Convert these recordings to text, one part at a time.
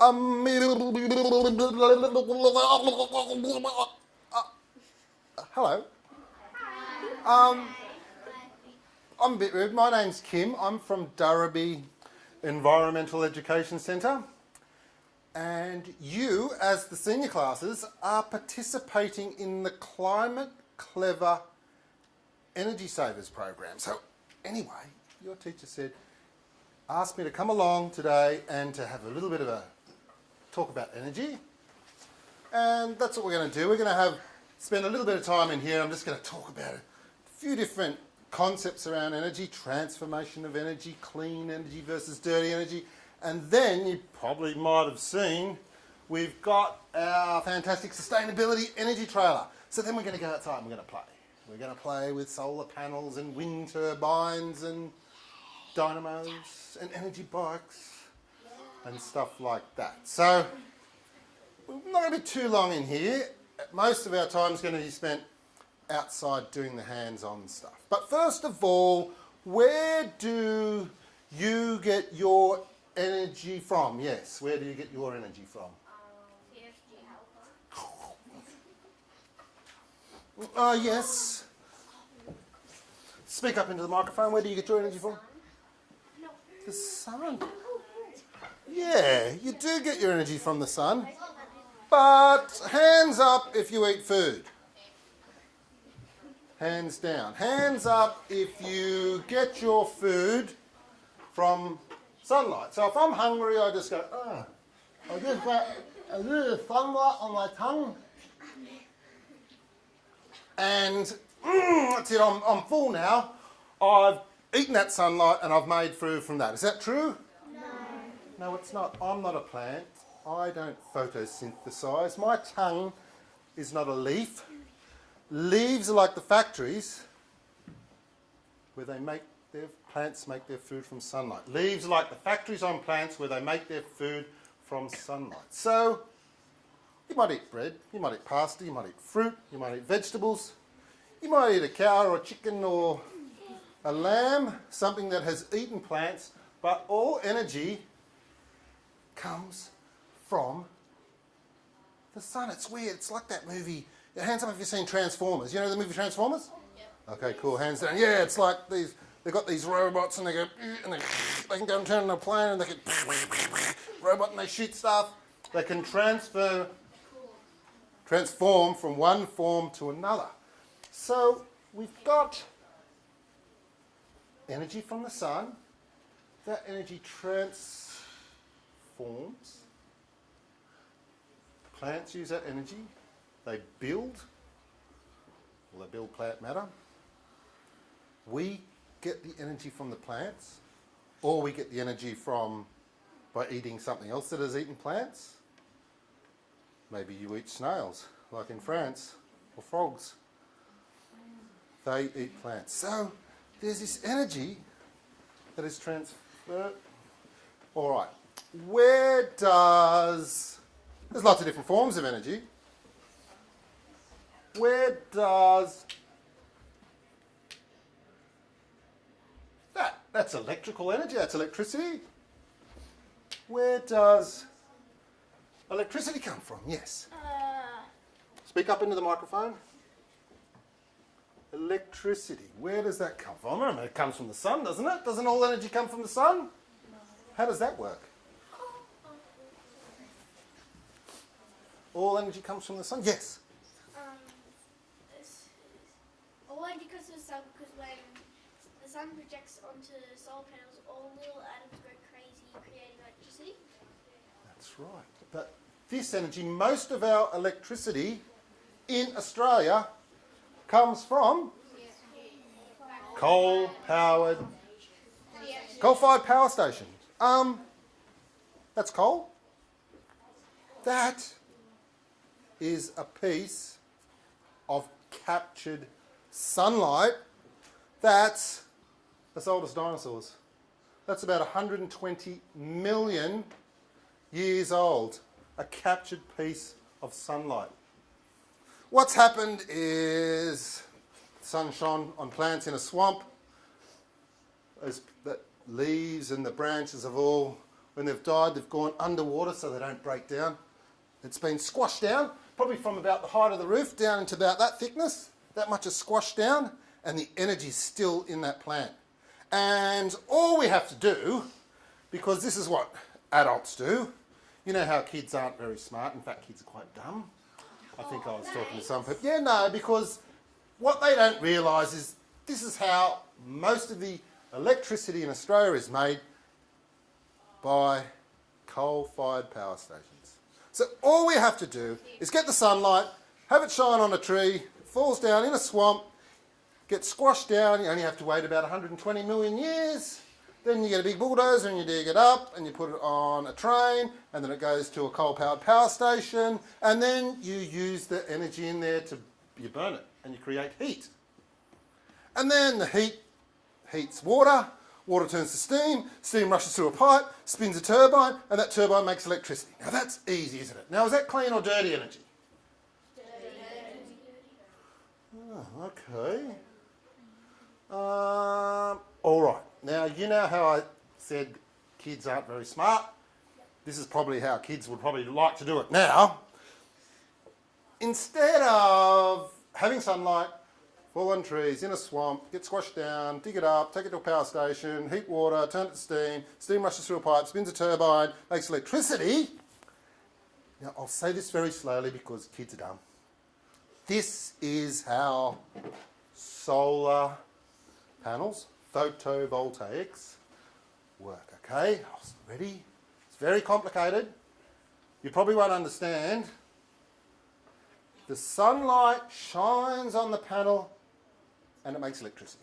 Hello. I'm a bit rude. My name's Kim. I'm from Durrabee Environmental Education Centre. And you, as the senior classes, are participating in the Climate Clever Energy Savers program. So anyway, your teacher asked me to come along today and to have a little bit of a talk about energy. And that's what we're going to do. We're going to spend a little bit of time in here. I'm just going to talk about a few different concepts around energy, transformation of energy, clean energy versus dirty energy. And then you probably might have seen we've got our fantastic sustainability energy trailer. So then we're going to go outside and we're going to play. We're going to play with solar panels and wind turbines and dynamos and energy bikes and stuff like that. So we're not going to be too long in here. Most of our time is going to be spent outside doing the hands-on stuff. But first of all, where do you get your energy from? Yes, where do you get your energy from? Yes. Speak up into the microphone. Where do you get your energy from? The sun. Yeah, you do get your energy from the sun. But hands up if you eat food. Hands down. Hands up if you get your food from sunlight. So if I'm hungry, I just go, I just get a little sunlight on my tongue. And that's it, I'm full now. I've eaten that sunlight and I've made food from that. Is that true? No. No, it's not. I'm not a plant. I don't photosynthesize. My tongue is not a leaf. Leaves are like the factories where plants make their food from sunlight. Leaves are like the factories on plants where they make their food from sunlight. So you might eat bread, you might eat pasta, you might eat fruit, you might eat vegetables, you might eat a cow or a chicken or a lamb, something that has eaten plants, but all energy comes from the sun. It's weird. It's like that movie. Hands up if you've seen Transformers. You know the movie Transformers? Yeah. Okay, cool. Hands down. Yeah, it's like they've got these robots and they go, and they can go and turn on a plane and they can robot and they shoot stuff. They can transform from one form to another. So we've got energy from the sun. That energy transforms. Plants use that energy. They build plant matter. We get the energy from the plants, or we get the energy by eating something else that has eaten plants. Maybe you eat snails, like in France, or frogs. They eat plants. So there's this energy that is transferred. All right. There's lots of different forms of energy. Where does that's electrical energy, that's electricity. Where does electricity come from? Yes. Speak up into the microphone. Electricity, where does that come from? I remember it comes from the sun, doesn't it? Doesn't all energy come from the sun? No. How does that work? All energy comes from the sun? Yes. All energy comes from the sun because when the sun projects onto solar panels, all little atoms go crazy, creating electricity. That's right. But this energy, most of our electricity in Australia comes from coal-fired power stations. That's coal. That is a piece of captured sunlight that's as old as dinosaurs. That's about 120 million years old, a captured piece of sunlight. What's happened is the sun shone on plants in a swamp. The leaves and the branches have all when they've died, they've gone underwater so they don't break down. It's been squashed down, probably from about the height of the roof down into about that thickness. That much is squashed down, and the energy's still in that plant. And all we have to do, because this is what adults do, you know how kids aren't very smart. In fact, kids are quite dumb. I think I was talking to some people. Yeah, no, because what they don't realise is this is how most of the electricity in Australia is made, by coal-fired power stations. So all we have to do is get the sunlight, have it shine on a tree, it falls down in a swamp, gets squashed down, you only have to wait about 120 million years, then you get a big bulldozer and you dig it up and you put it on a train, and then it goes to a coal-powered power station, and then you use the energy in there to, you burn it and you create heat. And then the heat heats water, water turns to steam, steam rushes through a pipe, spins a turbine, and that turbine makes electricity. Now that's easy, isn't it? Now is that clean or dirty energy? Dirty. Oh, okay. All right. Now you know how I said kids aren't very smart? This is probably how kids would probably like to do it now. Instead of having sunlight, fall on trees, in a swamp, get squashed down, dig it up, take it to a power station, heat water, turn it to steam, steam rushes through a pipe, spins a turbine, makes electricity. Now I'll say this very slowly because kids are dumb. This is how solar panels, photovoltaics, work, okay? Ready? It's very complicated. You probably won't understand. The sunlight shines on the panel and it makes electricity.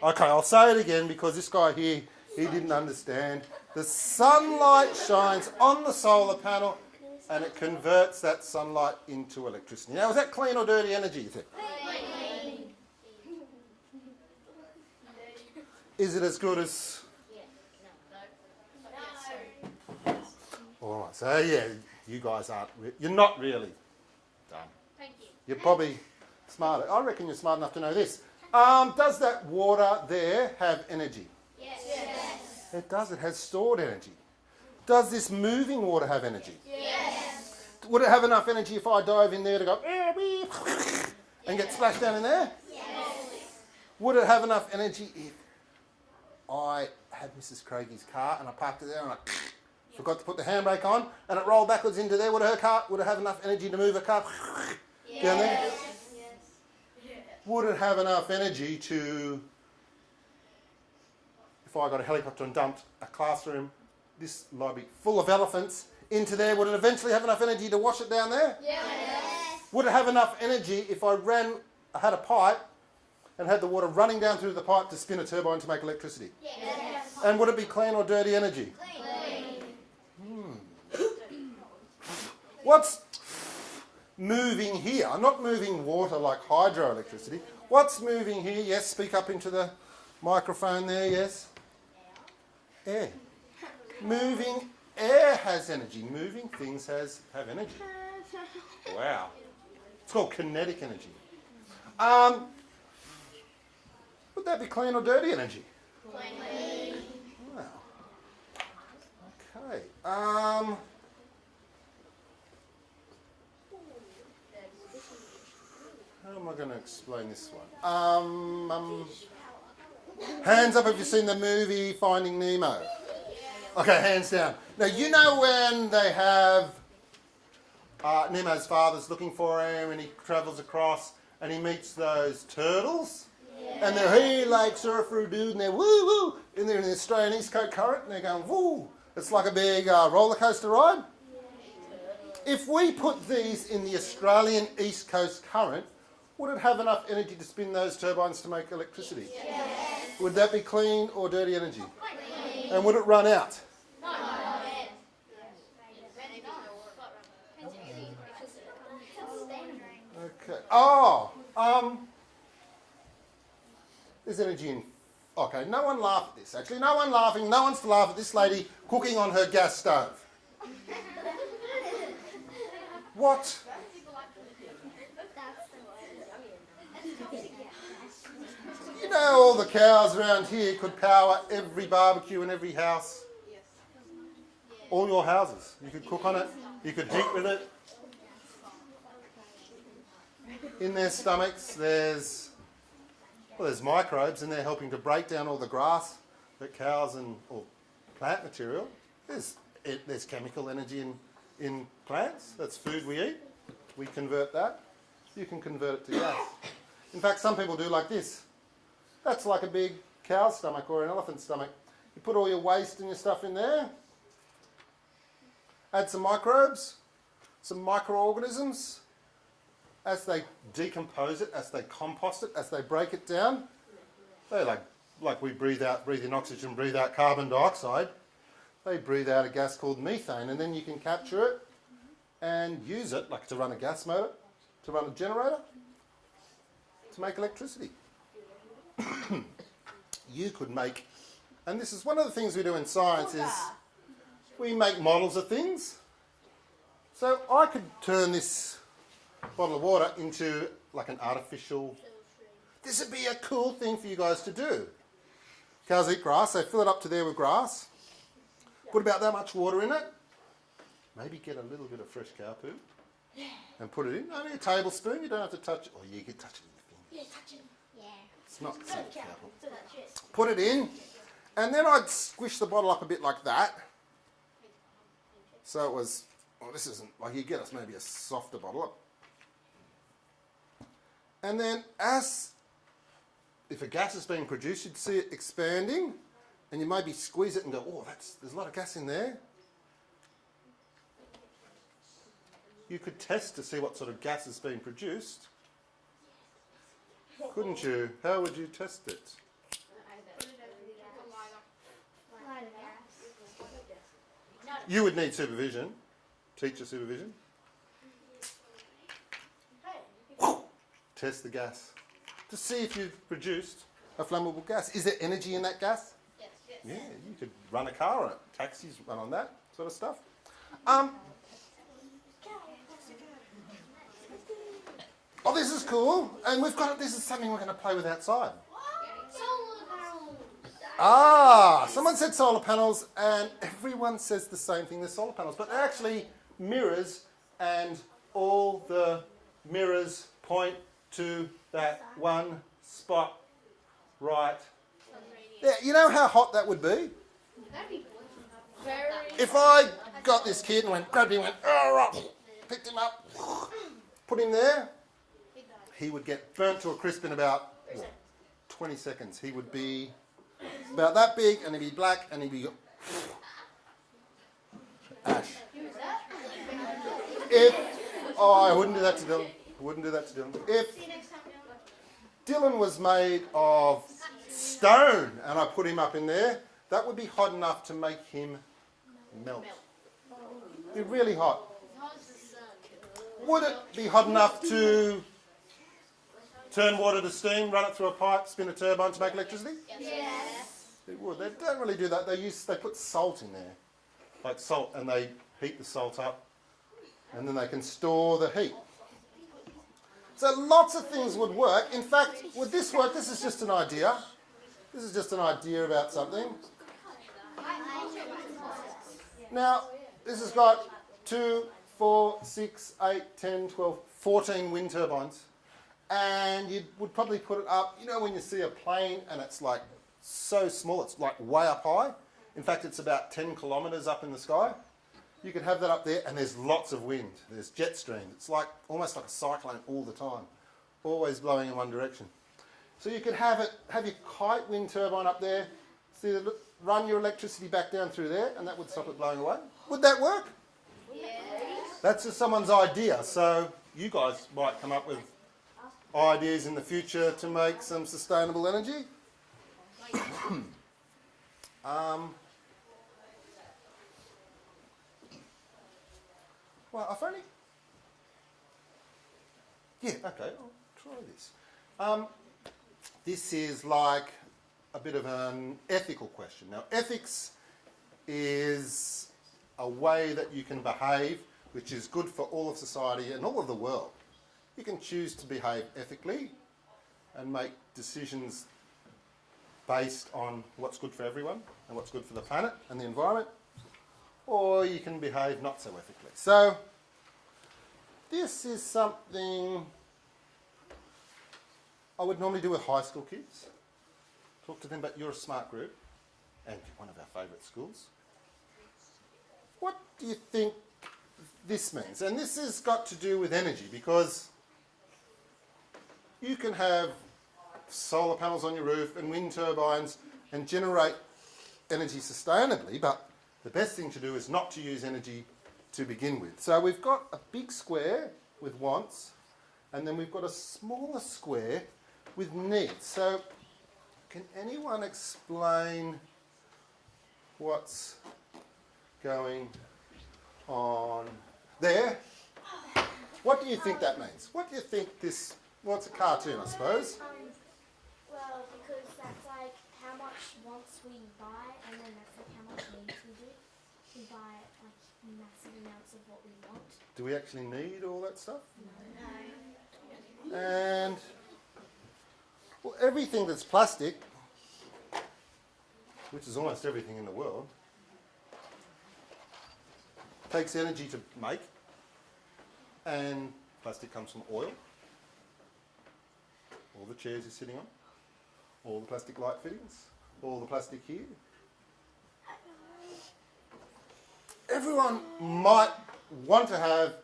Okay, I'll say it again because this guy here, he didn't understand. The sunlight shines on the solar panel and it converts that sunlight into electricity. Now, is that clean or dirty energy, you think? Clean. Is it as good as... No. All right, so yeah, you guys aren't... You're not really dumb. Thank you. You're probably smarter. I reckon you're smart enough to know this. Does that water there have energy? Yes. It does. It has stored energy. Does this moving water have energy? Yes. Would it have enough energy if I dive in there to go and get splashed down in there? Yes. Would it have enough energy if I had Mrs. Craigie's car and I parked it there and I forgot to put the handbrake on and it rolled backwards into there? Would it have enough energy to move her car down there? Yes. Would it have enough energy to, if I got a helicopter and dumped a classroom, this library full of elephants, into there, would it eventually have enough energy to wash it down there? Yes. Would it have enough energy if I had a pipe and had the water running down through the pipe to spin a turbine to make electricity? Yes. And would it be clean or dirty energy? Clean. What's moving here? I'm not moving water like hydroelectricity. What's moving here? Yes, speak up into the microphone there, yes? Air. Moving air has energy. Moving things have energy. Wow. It's called kinetic energy. Would that be clean or dirty energy? Clean. Wow. Okay. How am I going to explain this one? Hands up if you've seen the movie Finding Nemo. Okay, hands down. Now, you know when they have Nemo's father's looking for him and he travels across and he meets those turtles? Yeah. And they're, hey, like surfer dude, and they're woo-woo, and they're in the Australian East Coast Current, and they're going, woo. It's like a big roller coaster ride. If we put these in the Australian East Coast Current, would it have enough energy to spin those turbines to make electricity? Yes. Would that be clean or dirty energy? Clean. And would it run out? No. Okay. There's energy in... Okay, no one laugh at this. Actually, no one laughing. No one's to laugh at this lady cooking on her gas stove. What? You know all the cows around here could power every barbecue in every house? All your houses. You could cook on it. You could heat with it. In their stomachs, there's microbes, and they're helping to break down all the grass that cows or plant material. There's chemical energy in plants. That's food we eat. We convert that. You can convert it to gas. In fact, some people do like this. That's like a big cow's stomach or an elephant's stomach. You put all your waste and your stuff in there. Add some microbes, some microorganisms. As they decompose it, as they compost it, as they break it down, they like we breathe in oxygen, breathe out carbon dioxide. They breathe out a gas called methane, and then you can capture it and use it, like to run a gas motor, to run a generator, to make electricity. You could make, and this is one of the things we do in science, is we make models of things. So I could turn this bottle of water into like an artificial, this would be a cool thing for you guys to do. Cows eat grass, they fill it up to there with grass, put about that much water in it, maybe get a little bit of fresh cow poo and put it in, only a tablespoon, you don't have to touch it, or you can touch it with your fingers. Yeah, touch it. Yeah. It's not It's not cow poo. Put it in, and then I'd squish the bottle up a bit like that. So it was, well, this isn't, like you get us maybe a softer bottle. And then if a gas is being produced, you'd see it expanding, and you maybe squeeze it and go, oh, there's a lot of gas in there. You could test to see what sort of gas is being produced. Couldn't you? How would you test it? You would need supervision, teacher supervision. Test the gas to see if you've produced a flammable gas. Is there energy in that gas? Yes. Yeah, you could run a car on it. Taxis run on that sort of stuff. Oh, this is cool. And this is something we're going to play with outside. Solar panels. Someone said solar panels, and everyone says the same thing, they're solar panels, but they're actually mirrors, and all the mirrors point to that one spot right there. You know how hot that would be? That'd be very. If I got this kid and grabbed him, picked him up, put him there, he would get burnt to a crisp in about 20 seconds. He would be about that big, and he'd be black, and he'd be ash. I wouldn't do that to Dylan. If Dylan was made of stone and I put him up in there, that would be hot enough to make him melt. It'd be really hot. Would it be hot enough to turn water to steam, run it through a pipe, spin a turbine to make electricity? Yes. It would. They don't really do that. They put salt in there, like salt, and they heat the salt up, and then they can store the heat. So lots of things would work. In fact, would this work? This is just an idea. This is just an idea about something. Now, this has got 2, 4, 6, 8, 10, 12, 14 wind turbines. And you would probably put it up, you know when you see a plane and it's like so small, it's like way up high. In fact, it's about 10 kilometres up in the sky. You could have that up there, and there's lots of wind. There's jet stream. It's like almost like a cyclone all the time, always blowing in one direction. So you could have your kite wind turbine up there, run your electricity back down through there, and that would stop it blowing away. Would that work? Yes. That's just someone's idea. So you guys might come up with ideas in the future to make some sustainable energy. Well, I've only... Yeah, okay, I'll try this. This is like a bit of an ethical question. Now, ethics is a way that you can behave which is good for all of society and all of the world. You can choose to behave ethically and make decisions based on what's good for everyone and what's good for the planet and the environment. or you can behave not so ethically. So this is something I would normally do with high school kids. Talk to them about you're a smart group and you're one of our favourite schools. What do you think this means? And this has got to do with energy, because you can have solar panels on your roof and wind turbines and generate energy sustainably, but the best thing to do is not to use energy to begin with. So we've got a big square with wants, and then we've got a smaller square with needs. So can anyone explain what's going on there? What do you think that means? What do you think this, well, it's a cartoon, I suppose. Well, because that's like how much wants we buy, and then that's like how much needs we do. We buy like massive amounts of what we want. Do we actually need all that stuff? No. And, well, everything that's plastic, which is almost everything in the world, takes energy to make, and plastic comes from oil. All the chairs you're sitting on, all the plastic light fittings, all the plastic here. Everyone might want to have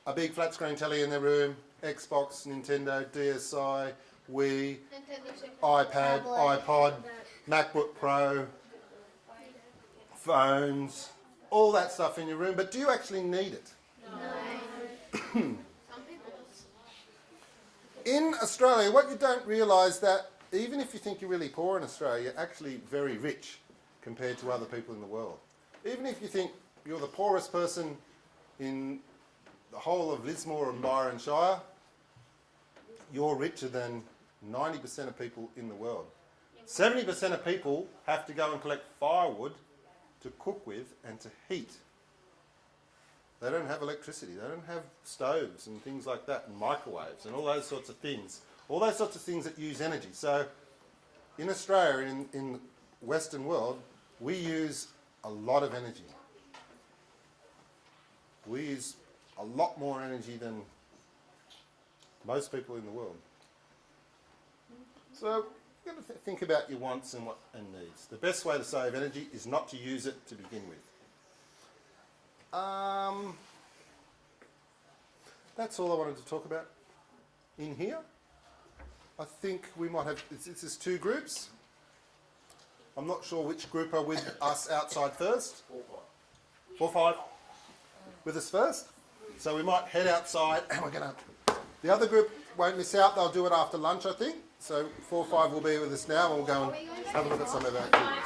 a big flat screen telly in their room, Xbox, Nintendo, DSi, Wii, iPad, iPod, MacBook Pro, phones, all that stuff in your room, but do you actually need it? No. In Australia, what you don't realise that even if you think you're really poor in Australia, you're actually very rich compared to other people in the world. Even if you think you're the poorest person in the whole of Lismore and Byron Shire, you're richer than 90% of people in the world. 70% of people have to go and collect firewood to cook with and to heat. They don't have electricity, they don't have stoves and things like that, and microwaves and all those sorts of things. All those sorts of things that use energy. So in Australia, in the Western world, we use a lot of energy. We use a lot more energy than most people in the world. So you've got to think about your wants and needs. The best way to save energy is not to use it to begin with. That's all I wanted to talk about in here. I think we might have, this is two groups. I'm not sure which group are with us outside first. 4-5. With us first. So we might head outside and we're going to, the other group won't miss out, they'll do it after lunch I think. So 4-5 will be with us now and we'll go and have a look at some of our activities.